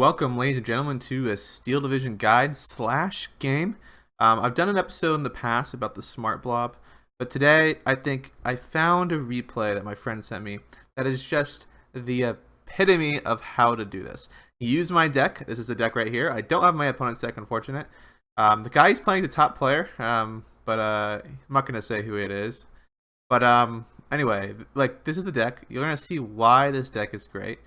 Welcome, ladies and gentlemen, to a Steel Division guide slash game. I've done an episode in the past about the Smart Blob, but today I think I found a replay that my friend sent me that is just the epitome of how to do this. Use my deck. This is the deck right here. I don't have my opponent's deck, unfortunate. The guy he's playing is a top player, but I'm not going to say who it is. But anyway, like, this is the deck. You're going to see why this deck is great.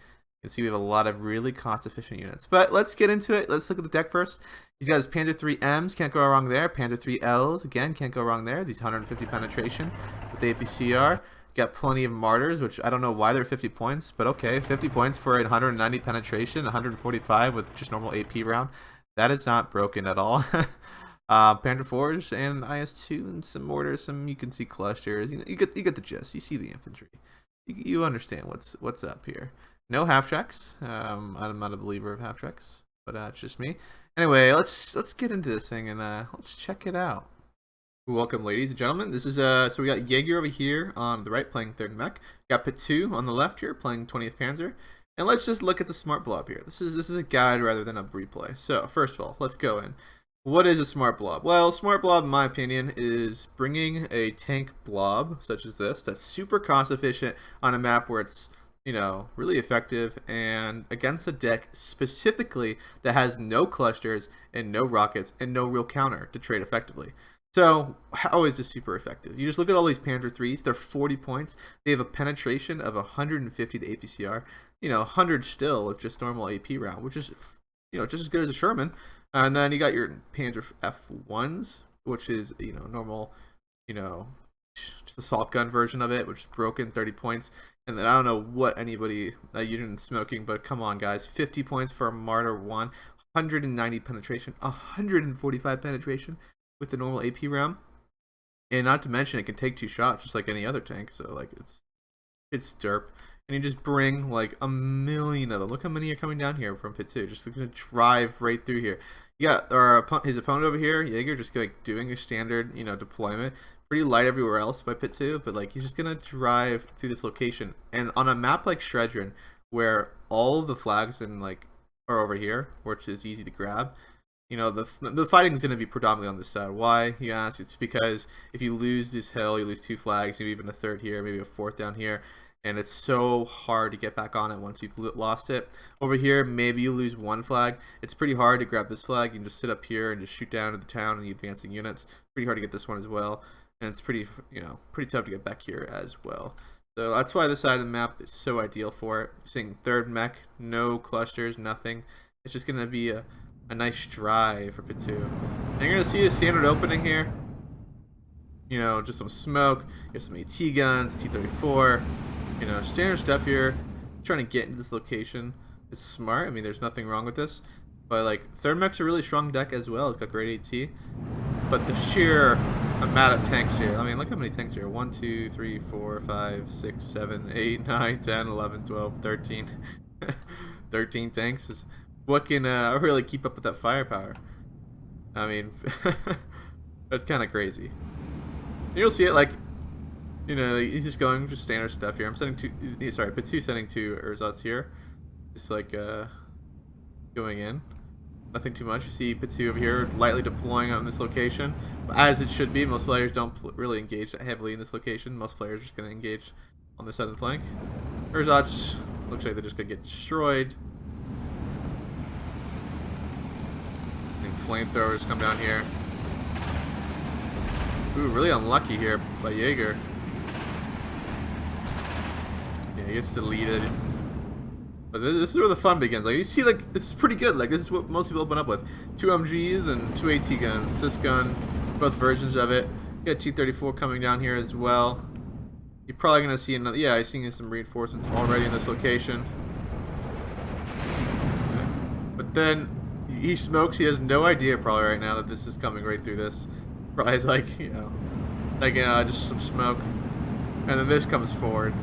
You can see we have a lot of really cost-efficient units. But let's get into it. Let's look at the deck first. He's got his Panzer 3Ms, can't go wrong there. Panzer 3Ls, again, can't go wrong there. These 150 penetration with the APCR. Got plenty of Martyrs, which I don't know why they're 50 points, but okay, 50 points for 190 penetration, 145 with just normal AP round. That is not broken at all. Panzer 4s and IS-2 and some mortars, you can see clusters. You get the gist. You see the infantry. You understand what's up here. No half tracks. I'm not a believer of half tracks, but it's just me. Anyway, let's get into this thing and let's check it out. Welcome, ladies and gentlemen. This is so we got Jager over here on the right playing 3rd mech. Got Pitoo on the left here playing 20th Panzer. And let's just look at the Smart Blob here. This is a guide rather than a replay. So first of all, let's go in. What is a Smart Blob? Well, Smart Blob, in my opinion, is bringing a tank blob such as this that's super cost efficient on a map where it's, you know, really effective and against a deck specifically that has no clusters and no rockets and no real counter to trade effectively. So how is this super effective? You just look at all these Panzer 3s, they're 40 points. They have a penetration of 150 to APCR, you know, 100 still with just normal AP round, which is, you know, just as good as a Sherman. And then you got your Panzer F1s, which is, you know, normal, you know, just assault gun version of it, which is broken, 30 points. And then I don't know what anybody unit is smoking, but come on, guys, 50 points for a Martyr 1, 190 penetration, 145 penetration with the normal AP round, and not to mention it can take 2 shots just like any other tank. So like it's derp, and you just bring like a million of them. Look how many are coming down here from Pitoo. Just gonna drive right through here. You got his opponent over here, Jager, just like doing a standard, you know, deployment. Pretty light everywhere else by Pitoo, but like he's just gonna drive through this location. And on a map like Shchedrin, where all of the flags and like are over here, which is easy to grab, you know, the fighting is gonna be predominantly on this side. Why, you ask? It's because if you lose this hill, you lose 2 flags, maybe even a 3rd here, maybe a 4th down here, and it's so hard to get back on it once you've lost it. Over here, maybe you lose 1 flag. It's pretty hard to grab this flag. You can just sit up here and just shoot down to the town and the advancing units. Pretty hard to get this one as well. And it's pretty, you know, pretty tough to get back here as well. So that's why this side of the map is so ideal for it. Seeing 3rd mech, no clusters, nothing. It's just going to be a nice drive for Pitoo. And you're going to see a standard opening here. You know, just some smoke. You have some AT guns, T-34. You know, standard stuff here. Trying to get into this location. It's smart. I mean, there's nothing wrong with this. But like, 3rd mech's a really strong deck as well. It's got great AT. But the sheer amount of tanks here. I mean, look how many tanks here. 1, 2, 3, 4, 5, 6, 7, 8, 9, 10, 11, 12, 13. 13 tanks is what can really keep up with that firepower. I mean, that's kind of crazy. You'll see it like, you know, he's just going for standard stuff here. I'm sending 2, sorry, Pitoo sending 2 ersatz here. Just like going in. Nothing too much. You see Pitoo over here lightly deploying on this location, as it should be. Most players don't really engage that heavily in this location. Most players are just going to engage on the southern flank. Ersatz looks like they're just going to get destroyed. I think flamethrowers come down here. Ooh, really unlucky here by Jager. Yeah, he gets deleted. But this is where the fun begins. Like, you see, like, this is pretty good. Like, this is what most people open up with. 2 MGs and 2 AT guns. This gun, both versions of it. You got T-34 coming down here as well. You're probably going to see another... Yeah, I'm seeing some reinforcements already in this location. But then, he smokes. He has no idea probably right now that this is coming right through this. Probably is like, you know, like, just some smoke. And then this comes forward.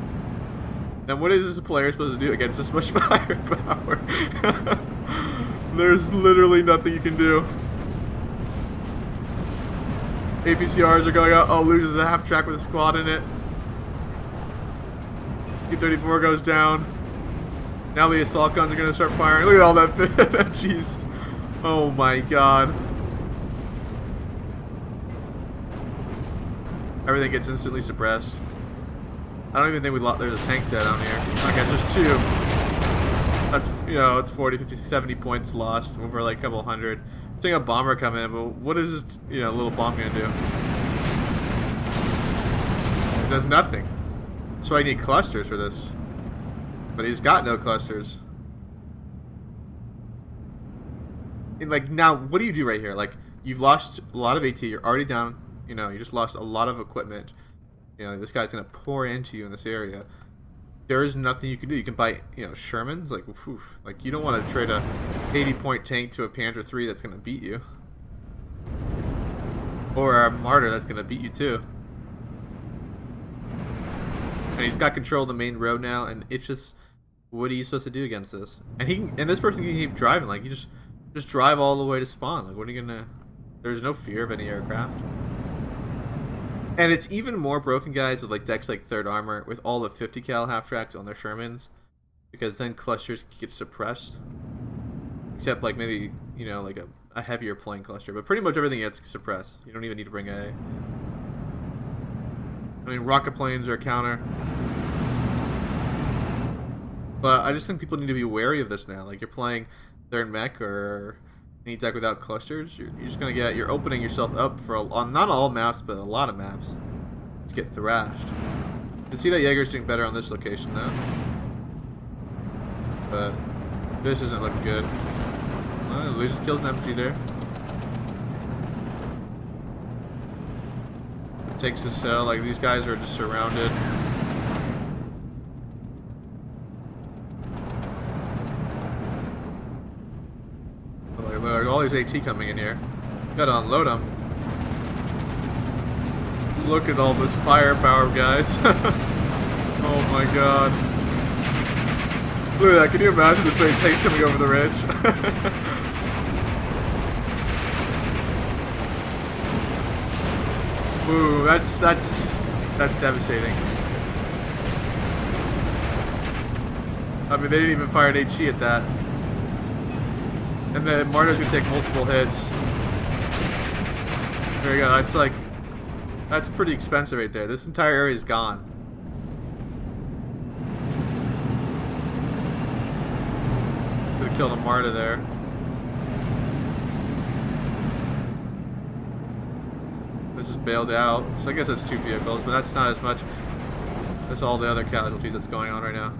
And what is this player supposed to do against this much firepower? There's literally nothing you can do. APCRs are going out. Oh, loses a half track with a squad in it. T-34 goes down. Now the assault guns are gonna start firing. Look at all that jeez. Oh my god. Everything gets instantly suppressed. I don't even think we lost. There's a tank dead down here. I guess there's two. That's, you know, it's 40, 50, 70 points lost over like a couple hundred. I'm seeing a bomber come in, but what is this, you know, little bomb gonna do? It does nothing. So I need clusters for this. But he's got no clusters. And like, now, what do you do right here? Like, you've lost a lot of AT. You're already down. You know, you just lost a lot of equipment. You know, this guy's gonna pour into you in this area. There is nothing you can do. You can buy, you know, Shermans. Like, oof, like you don't want to trade a 80-point tank to a Panther III that's gonna beat you, or a Martyr that's gonna beat you too. And he's got control of the main road now, and it's just, what are you supposed to do against this? And he can, and this person can keep driving. Like, you just drive all the way to spawn. Like, what are you gonna? There's no fear of any aircraft. And it's even more broken, guys, with like decks like Third Armor with all the 50 cal half tracks on their Shermans, because then clusters get suppressed. Except like maybe, you know, like a heavier plane cluster, but pretty much everything gets suppressed. You don't even need to bring a. I mean, rocket planes are a counter, but I just think people need to be wary of this now. Like, you're playing Third Mech or any deck without clusters, you're just gonna get, you're opening yourself up for on not all maps, but a lot of maps. Let's get thrashed. You can see that Jaeger's doing better on this location though, but this isn't looking good. Loses kills an MG there. It takes this hill. Like, these guys are just surrounded. All these AT coming in here. Gotta unload them. Look at all this firepower, guys. Oh my god. Look at that. Can you imagine this many tanks coming over the ridge? Ooh, that's devastating. I mean, they didn't even fire an HE at that. And then Martyr's gonna take multiple hits. There you go. That's like, that's pretty expensive right there. This entire area is gone. Could have killed a Martyr there. This is bailed out, so I guess that's two vehicles, but that's not as much. That's all the other casualties that's going on right now.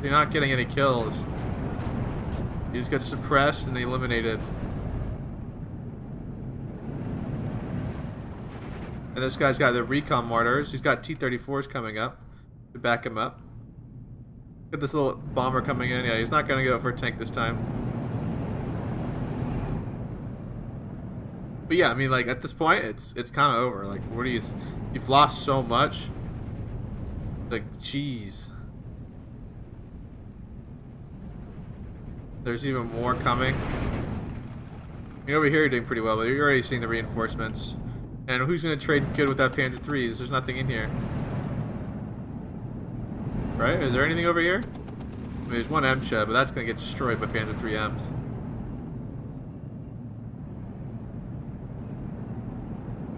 You're not getting any kills. You just get suppressed and eliminated. And this guy's got the recon Martyrs. He's got T-34s coming up to back him up. Look at this little bomber coming in. Yeah, he's not going to go for a tank this time. But yeah, I mean, like, at this point, it's kind of over. Like, what do you... You've lost so much. Like, jeez. There's even more coming. I mean, over here you're doing pretty well, but you're already seeing the reinforcements. And who's going to trade good with that Panther IIIs? There's nothing in here. Right? Is there anything over here? I mean, there's one MSHA, but that's going to get destroyed by Panther IIIMs.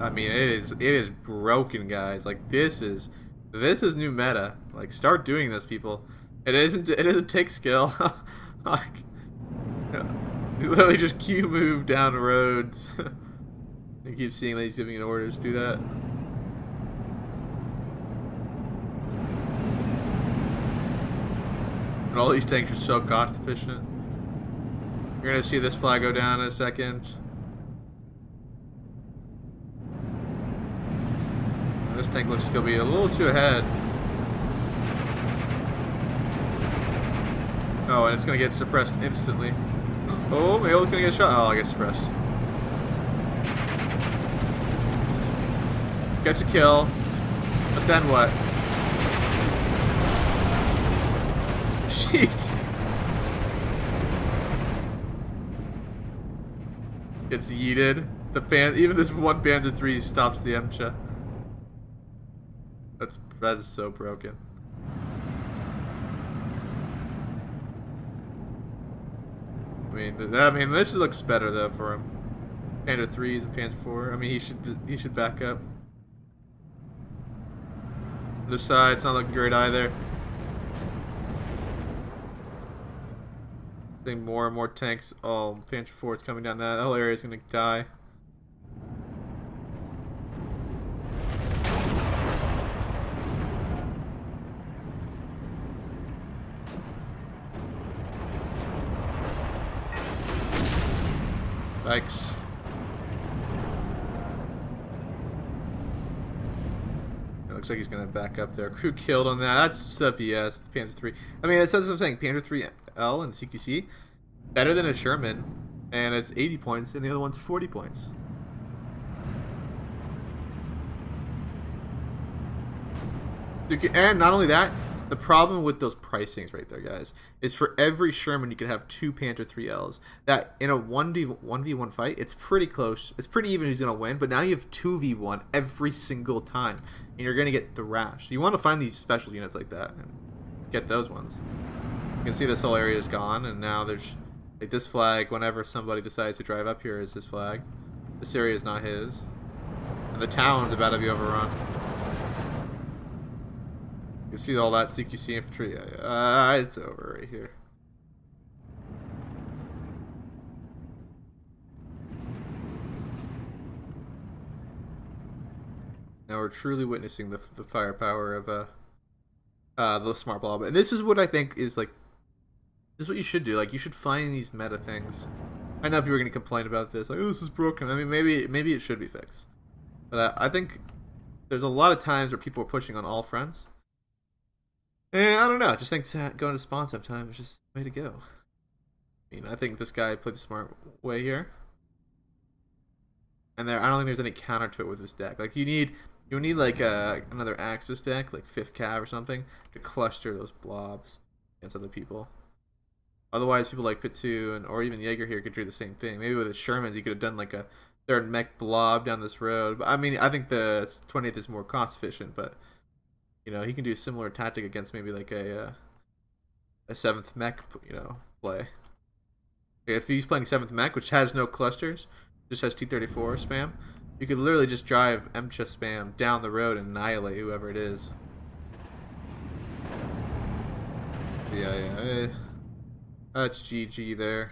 I mean, it is broken, guys. Like, this is new meta. Like, start doing this, people. It doesn't take skill. Like, you literally just Q move down roads. You keep seeing these giving orders. Do that. And all these tanks are so cost efficient. You're gonna see this flag go down in a second. This tank looks to be a little too ahead. Oh, and it's gonna get suppressed instantly. Oh, maybe it's gonna get shot. Oh, I get suppressed. Gets a kill. But then what? Jeez. Gets yeeted. Even this one Panther III stops the MSHA. That is so broken. I mean, this looks better though for him. Panda 3s and Panda 4. I mean, he should back up. The side, it's not looking great either. I think more and more tanks. Oh, Panther 4 is coming down that. The whole area is gonna die. Yikes. It looks like he's gonna back up there. Crew killed on that. That's sub BS. Panther 3. I mean, it says what I'm saying. Panther 3L and CQC better than a Sherman, and it's 80 points, and the other one's 40 points. And not only that, the problem with those pricings right there, guys, is for every Sherman you can have 2 Panther 3Ls. That in a 1v1 fight, it's pretty close. It's pretty even who's going to win, but now you have 2v1 every single time, and you're going to get thrashed. You want to find these special units like that and get those ones. You can see this whole area is gone, and now there's like this flag. Whenever somebody decides to drive up here is his flag. This area is not his. And the town's about to be overrun. You can see all that CQC infantry. It's over right here. Now we're truly witnessing the firepower of the smart blob. And this is what I think is like. This is what you should do. Like, you should find these meta things. I know people are gonna complain about this. Like, oh, this is broken. I mean, maybe it should be fixed. But I think there's a lot of times where people are pushing on all fronts. And I don't know, I just think going to spawn sometime is just the way to go. I mean, I think this guy played the smart way here. And I don't think there's any counter to it with this deck. Like, you need like another Axis deck, like 5th Cav or something, to cluster those blobs against other people. Otherwise, people like Pitoo or even Jager here could do the same thing. Maybe with the Shermans, you could have done like a 3rd mech blob down this road. But I mean, I think the 20th is more cost efficient, but you know, he can do a similar tactic against maybe like a 7th mech, you know, play. If he's playing 7th mech, which has no clusters, just has T-34 spam, you could literally just drive MCHA spam down the road and annihilate whoever it is. Yeah. That's GG there.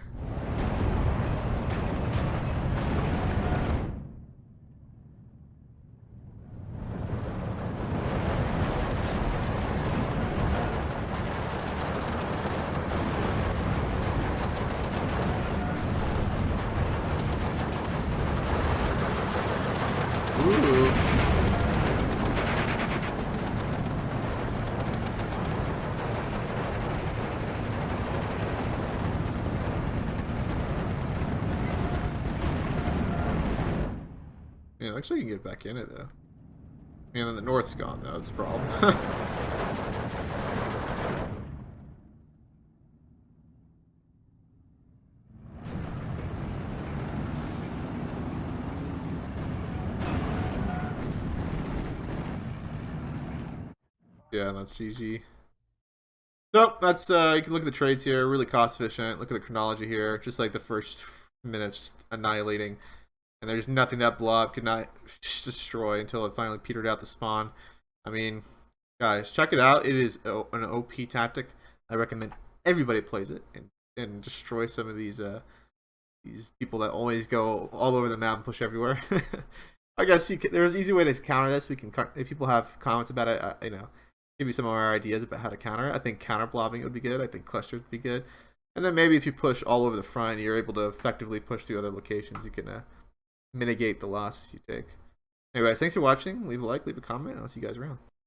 Ooh. Yeah, looks like you can get back in it though. I mean, the north's gone though, that's the problem. Yeah, that's GG. So that's you can look at the trades here, really cost efficient. Look at the chronology here, just like the first minutes just annihilating. And there's nothing that Blob could not destroy until it finally petered out the spawn. I mean, guys, check it out. It is an OP tactic. I recommend everybody plays it and destroy some of these people that always go all over the map and push everywhere. I guess there's an easy way to counter this. We can, if people have comments about it, you know, give you some of our ideas about how to counter it. I think counter blobbing would be good. I think clusters would be good. And then maybe if you push all over the front, you're able to effectively push to other locations. You can mitigate the losses you take. Anyways, thanks for watching. Leave a like, leave a comment, and I'll see you guys around.